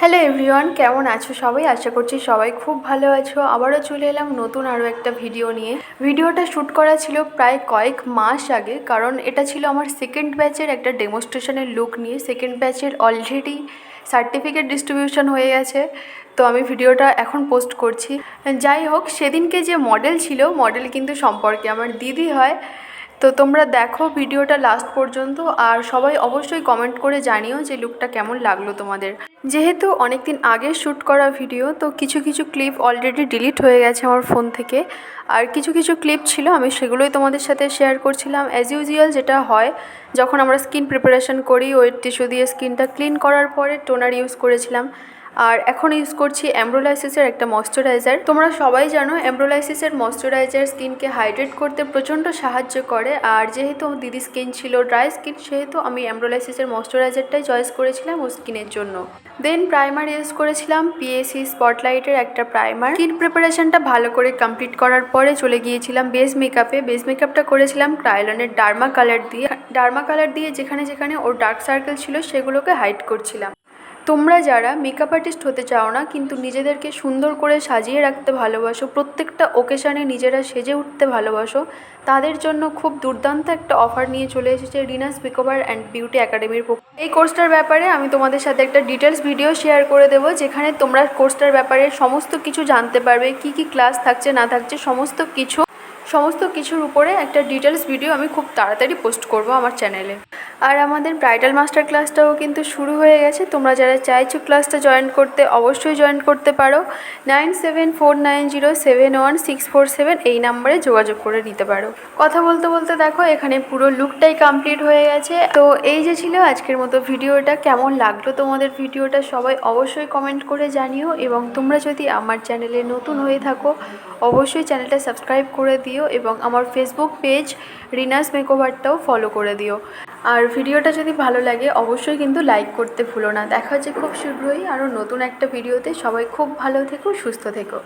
Hello everyone, কেমন আছো সবাই? আশা করছি সবাই খুব ভালো আছো। আবারও চলে এলাম নতুন আরও একটা ভিডিও নিয়ে। ভিডিওটা শ্যুট করা ছিল প্রায় কয়েক মাস আগে, কারণ এটা ছিল আমার সেকেন্ড ব্যাচের একটা ডেমনস্ট্রেশনের লুক নিয়ে। সেকেন্ড ব্যাচের অলরেডি সার্টিফিকেট ডিস্ট্রিবিউশন হয়ে গেছে, তো আমি ভিডিওটা এখন পোস্ট করছি। যাই হোক, সেদিনকে যে মডেল ছিল, মডেল কিন্তু সম্পর্কে আমার দিদি হয়। তো তোমরা দেখো ভিডিওটা লাস্ট পর্যন্ত, আর সবাই অবশ্যই কমেন্ট করে জানিও যে লুকটা কেমন লাগলো তোমাদের। যেহেতু অনেক দিন আগে শ্যুট করা ভিডিও, তো কিছু কিছু ক্লিপ অলরেডি ডিলিট হয়ে গেছে আমার ফোন থেকে, আর কিছু কিছু ক্লিপ ছিল আমি সেগুলোই তোমাদের সাথে শেয়ার করছিলাম। অ্যাজ ইউজুয়াল যেটা হয় যখন আমরা স্কিন প্রিপারেশন করি, ওয়েট টিস্যু দিয়ে স্কিনটা ক্লিন করার পরে টোনার ইউজ করেছিলাম, আর এখন ইউজ করছি এমব্রোলাইসিসের একটা ময়শ্চারাইজার। তোমরা সবাই জানো এমব্রোলাইসিসের ময়শ্চারাইজার স্কিনকে হাইড্রেট করতে প্রচণ্ড সাহায্য করে। আর যেহেতু দিদি স্কিন ছিল ড্রাই স্কিন, সেহেতু আমি এমব্রোলাইসিসের ময়শ্চারাইজারটাই চয়েস করেছিলাম ওর স্কিনের জন্য। দেন প্রাইমার ইউজ করেছিলাম পিএসি স্পটলাইটের একটা প্রাইমার। স্কিন প্রিপারেশনটা ভালো করে কমপ্লিট করার পরে চলে গিয়েছিলাম বেস মেকআপে। বেস মেকআপটা করেছিলাম ক্রায়োলনের ডার্মা কালার দিয়ে যেখানে যেখানে ওর ডার্ক সার্কেল ছিল সেগুলোকে হাইড করছিলাম। তোমরা যারা মেকআপ আর্টিস্ট হতে চাও না কিন্তু নিজেদেরকে সুন্দর করে সাজিয়ে রাখতে ভালোবাসো, প্রত্যেকটা ওকেশানে নিজেরা সেজে উঠতে ভালোবাসো, তাদের জন্য খুব দুর্দান্ত একটা অফার নিয়ে চলে এসেছে রিনাস মেকওভার অ্যান্ড বিউটি একাডেমির পক্ষ। এই কোর্সটার ব্যাপারে আমি তোমাদের সাথে একটা ডিটেলস ভিডিও শেয়ার করে দেবো, যেখানে তোমরা কোর্সটার ব্যাপারে সমস্ত কিছু জানতে পারবে, কি কি ক্লাস থাকছে না থাকছে সমস্ত কিছুর উপরে একটা ডিটেলস ভিডিও আমি খুব তাড়াতাড়ি পোস্ট করব আমার চ্যানেলে। আর আমাদের ব্রাইডাল মাস্টার ক্লাসটাও কিন্তু শুরু হয়ে গেছে। তোমরা যারা চাইছো ক্লাসটা জয়েন করতে, অবশ্যই জয়েন করতে পারো। 9749071647 এই নাম্বারে যোগাযোগ করে নিতে পারো। কথা বলতে বলতে দেখো এখানে পুরো লুকটাই কমপ্লিট হয়ে গেছে। তো এই যে ছিল আজকের মতো ভিডিওটা। কেমন লাগলো তোমাদের ভিডিওটা সবাই অবশ্যই কমেন্ট করে জানিও, এবং তোমরা যদি আমার চ্যানেলে নতুন হয়ে থাকো অবশ্যই চ্যানেলটা সাবস্ক্রাইব করে দিও, এবং আমার ফেসবুক পেজ রিনাস মেকওভারটাও ফলো করে দিও। আর ভিডিওটা যদি ভালো লাগে অবশ্যই কিন্তু লাইক করতে ভুলো না। দেখা হচ্ছে খুব শীঘ্রই আরও নতুন একটা ভিডিওতে। সবাই খুব ভালো থেকো, সুস্থ থেকো।